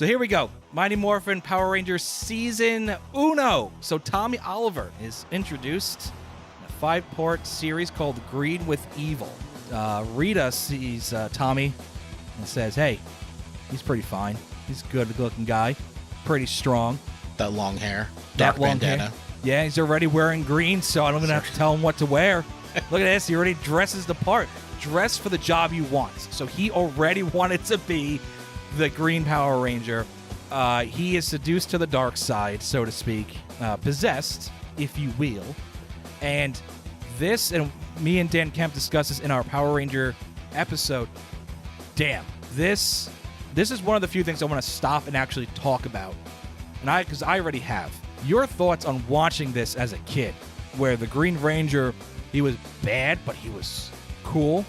So here we go. Mighty Morphin Power Rangers Season Uno. So Tommy Oliver is introduced in a 5-part series called Green with Evil. Rita sees Tommy and says, hey, he's pretty fine. He's a good-looking guy. Pretty strong. That long hair. Dark bandana. Hair. Yeah, he's already wearing green, so I don't even have to tell him what to wear. Look at this. He already dresses the part. Dress for the job you want. So he already wanted to be the Green Power Ranger. He is seduced to the dark side, so to speak. Possessed, if you will. And this, and me and Dan Kemp discussed this in our Power Ranger episode. Damn. This is one of the few things I want to stop and actually talk about. And because I already have. Your thoughts on watching this as a kid, where the Green Ranger, he was bad, but he was cool.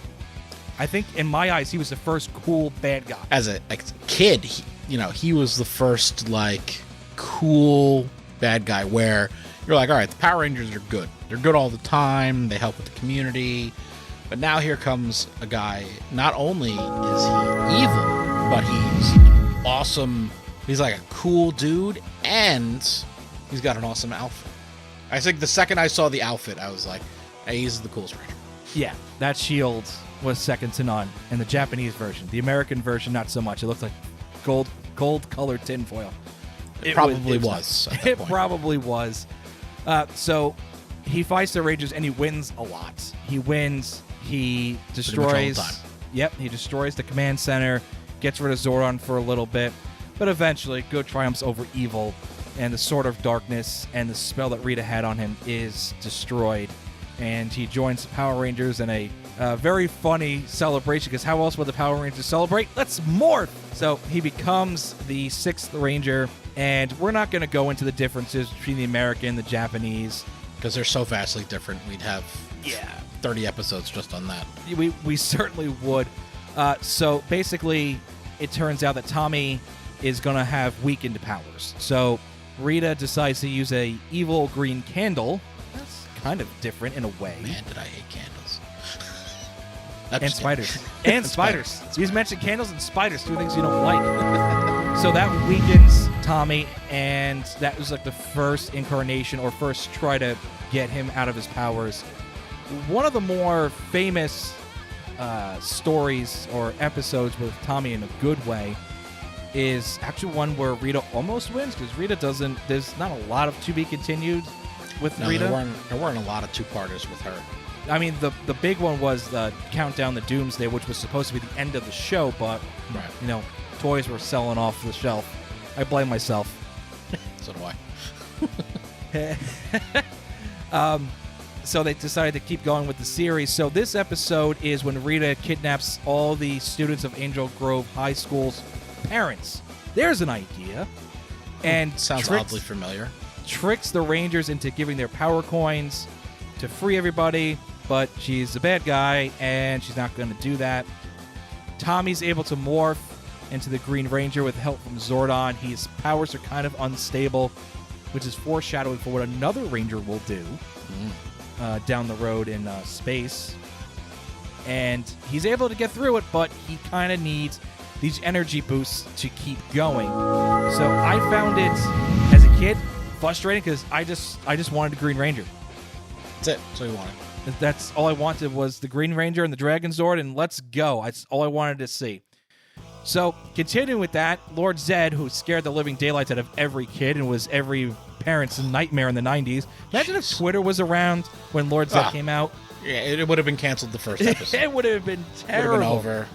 I think, in my eyes, he was the first cool bad guy. As a kid, he was the first, cool bad guy where you're like, all right, the Power Rangers are good. They're good all the time. They help with the community. But now here comes a guy, not only is he evil, but he's awesome. He's like a cool dude, and he's got an awesome outfit. I think the second I saw the outfit, I was like, hey, he's the coolest Ranger. Yeah, that shield was second to none in the Japanese version. The American version, not so much. It looked like gold-colored tinfoil. It probably was. It probably was. So he fights the Rangers, and he wins a lot. He wins. He destroys. Yep, he destroys the command center, gets rid of Zordon for a little bit, but eventually, good triumphs over evil, and the Sword of Darkness and the spell that Rita had on him is destroyed, and he joins the Power Rangers in a very funny celebration, because how else would the Power Rangers celebrate? Let's morph! So he becomes the 6th Ranger, and we're not going to go into the differences between the American and the Japanese. Because they're so vastly different. We'd have 30 episodes just on that. We certainly would. So basically, it turns out that Tommy is going to have weakened powers. So Rita decides to use a evil green candle. That's kind of different in a way. Man, did I hate candles. And spiders. And spiders. He's mentioned candles and spiders, two things you don't like. So that weakens Tommy, and that was like the first incarnation or first try to get him out of his powers. One of the more famous stories or episodes with Tommy in a good way is actually one where Rita almost wins, because Rita doesn't. There's not a lot of to be continued with Rita. There weren't a lot of two-parters with her. I mean, the big one was the Countdown to Doomsday, which was supposed to be the end of the show, but toys were selling off the shelf. I blame myself. So do I. So they decided to keep going with the series. So this episode is when Rita kidnaps all the students of Angel Grove High School's parents. There's an idea. And sounds oddly familiar. Tricks the Rangers into giving their power coins to free everybody, but she's a bad guy, and she's not going to do that. Tommy's able to morph into the Green Ranger with help from Zordon. His powers are kind of unstable, which is foreshadowing for what another Ranger will do down the road in space. And he's able to get through it, but he kind of needs these energy boosts to keep going. So I found it, as a kid, frustrating, because I just wanted a Green Ranger. That's it. That's all you wanted. That's all I wanted, was the Green Ranger and the Dragonzord, and let's go. That's all I wanted to see. So, continuing with that, Lord Zedd, who scared the living daylights out of every kid and was every parent's nightmare in the 90s. Imagine if Twitter was around when Lord Zedd came out. Yeah, it would have been canceled the first episode. It would have been terrible. It would have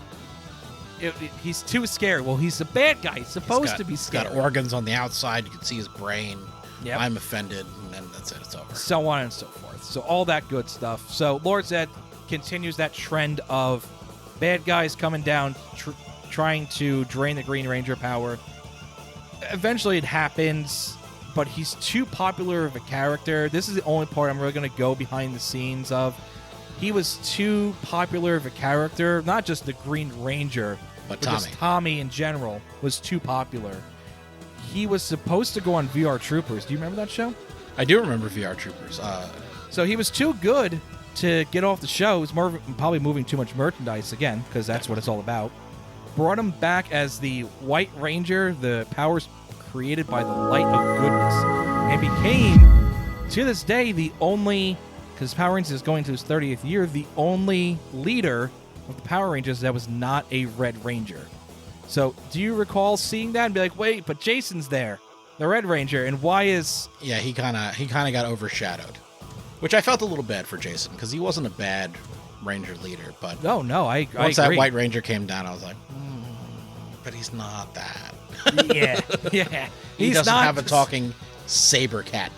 been over. He's too scared. Well, he's a bad guy. He's supposed to be scared. He's got organs on the outside. You can see his brain. Yep. I'm offended, and then that's it. It's over. So on and so forth. So all that good stuff. So Lord Zedd continues that trend of bad guys coming down, trying to drain the Green Ranger power. Eventually it happens, but he's too popular of a character. This is the only part I'm really going to go behind the scenes of. He was too popular of a character, not just the Green Ranger, but just Tommy in general was too popular. He was supposed to go on VR Troopers. Do you remember that show? I do remember VR Troopers. So he was too good to get off the show. He was probably moving too much merchandise again, because that's what it's all about. brought him back as the White Ranger, the powers created by the light of goodness, and became, to this day, the only, because Power Rangers is going to his 30th year, the only leader of the Power Rangers that was not a Red Ranger. So, do you recall seeing that and be like, wait, but Jason's there, the Red Ranger, and why is... Yeah, he kind of got overshadowed, which I felt a little bad for Jason, because he wasn't a bad Ranger leader, but... No, I once agree. that White Ranger came down, I was like, but he's not that. yeah. He doesn't not have a talking saber cat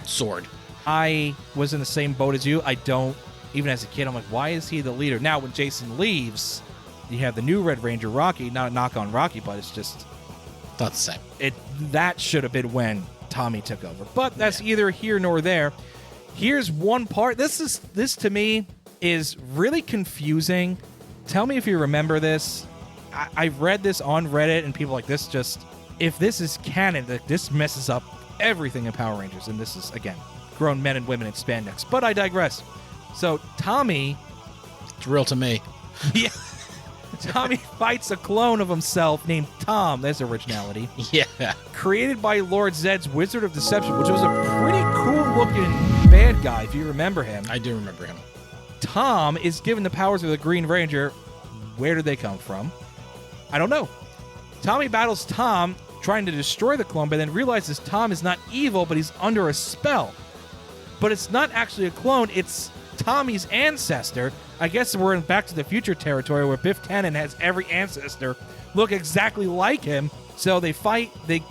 sword. I was in the same boat as you. I don't, even as a kid, I'm like, why is he the leader? Now, when Jason leaves, you have the new Red Ranger, Rocky. Not a knock on Rocky, but it's just... Not the same. That should have been when Tommy took over. But that's either here nor there. Here's one part. This to me is really confusing. Tell me if you remember this. I read this on Reddit, and people are like, this just... If this is canon, this messes up everything in Power Rangers. And this is, again, grown men and women in spandex. But I digress. So Tommy... It's real to me. Yeah. Tommy fights a clone of himself named Tom. That's originality. Yeah. Created by Lord Zedd's Wizard of Deception, which was a pretty cool-looking bad guy, if you remember him. I do remember him. Tom is given the powers of the Green Ranger. Where did they come from? I don't know. Tommy battles Tom, trying to destroy the clone, but then realizes Tom is not evil, but he's under a spell. But it's not actually a clone. It's Tommy's ancestor. I guess we're in Back to the Future territory where Biff Tannen has every ancestor look exactly like him. So they fight, they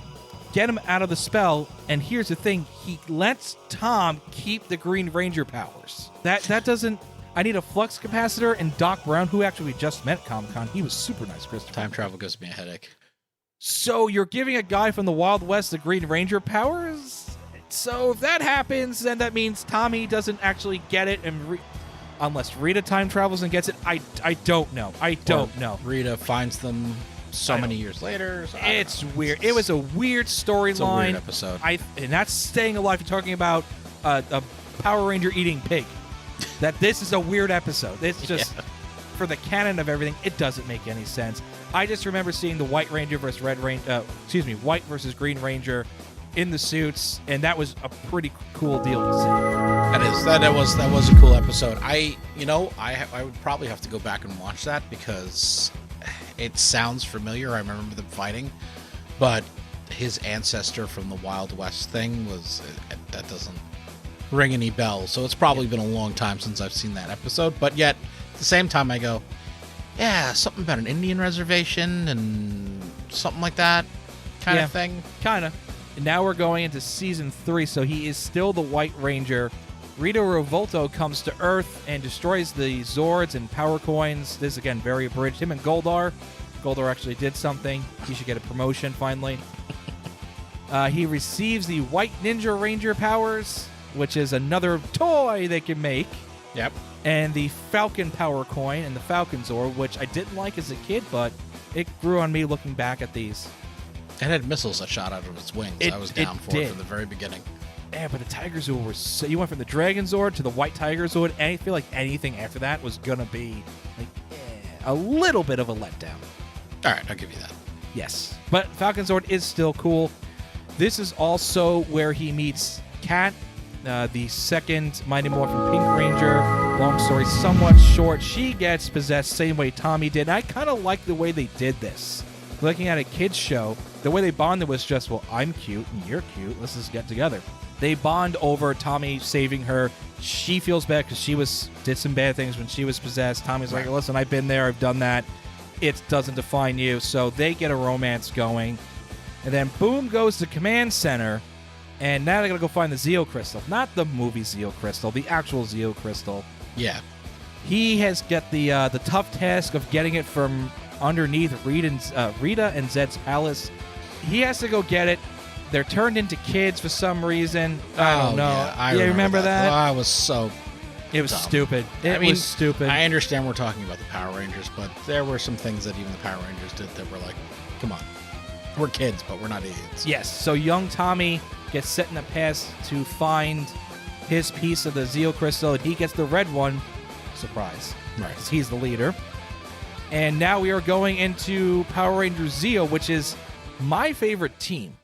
get him out of the spell, and here's the thing. He lets Tom keep the Green Ranger powers. That doesn't... I need a flux capacitor, and Doc Brown, who actually we just met at Comic-Con, he was super nice, Christopher. Time travel gives me a headache. So you're giving a guy from the Wild West the Green Ranger powers? So if that happens, then that means Tommy doesn't actually get it, and unless Rita time travels and gets it, I don't know. I don't know. Rita finds them many years later. So it's weird. It was a weird storyline. It's a weird episode. And that's staying alive. You're talking about a Power Ranger eating pig. That this is a weird episode. It's just, for the canon of everything, it doesn't make any sense. I just remember seeing the White Ranger versus White versus Green Ranger in the suits, and that was a pretty cool deal to see. That was a cool episode. I would probably have to go back and watch that because it sounds familiar. I remember them fighting, but his ancestor from the Wild West thing that doesn't ring any bells. So it's probably been a long time since I've seen that episode. But yet, at the same time, I go, yeah, something about an Indian reservation and something like that kind of thing. Kind of. And now we're going into season 3, so he is still the White Ranger. Rita Revolto comes to Earth and destroys the Zords and Power Coins. This is, again, very abridged. Him and Goldar. Goldar actually did something. He should get a promotion, finally. He receives the White Ninja Ranger powers, which is another toy they can make. Yep. And the Falcon Power Coin and the Falconzord, which I didn't like as a kid, but it grew on me looking back at these. It had missiles that shot out of its wings. I was down for it from the very beginning. Yeah, but the Tigerzord was so... You went from the Dragonzord to the White Tigerzord, and I feel like anything after that was going to be like a little bit of a letdown. All right, I'll give you that. Yes. But Falconzord is still cool. This is also where he meets Kat, the second Mighty Morphin Pink Ranger. Long story somewhat short. She gets possessed same way Tommy did. And I kind of like the way they did this. Looking at a kid's show, the way they bonded was just, well, I'm cute and you're cute. Let's just get together. They bond over Tommy saving her. She feels bad because she did some bad things when she was possessed. Tommy's like, listen, I've been there. I've done that. It doesn't define you. So they get a romance going. And then Boom goes to Command Center. And now they got to go find the Zeo Crystal. Not the movie Zeo Crystal, the actual Zeo Crystal. Yeah. He has got the tough task of getting it from underneath Rita and Zedd's palace. He has to go get it. They're turned into kids for some reason. I don't know. Yeah, I remember that? Oh, I was so It was dumb. Stupid. It was stupid. I understand we're talking about the Power Rangers, but there were some things that even the Power Rangers did that were like, come on. We're kids, but we're not idiots. Yes, so young Tommy gets set in a path to find his piece of the Zeo Crystal, and he gets the red one. Surprise. Right. Because he's the leader. And now we are going into Power Rangers Zeo, which is my favorite team.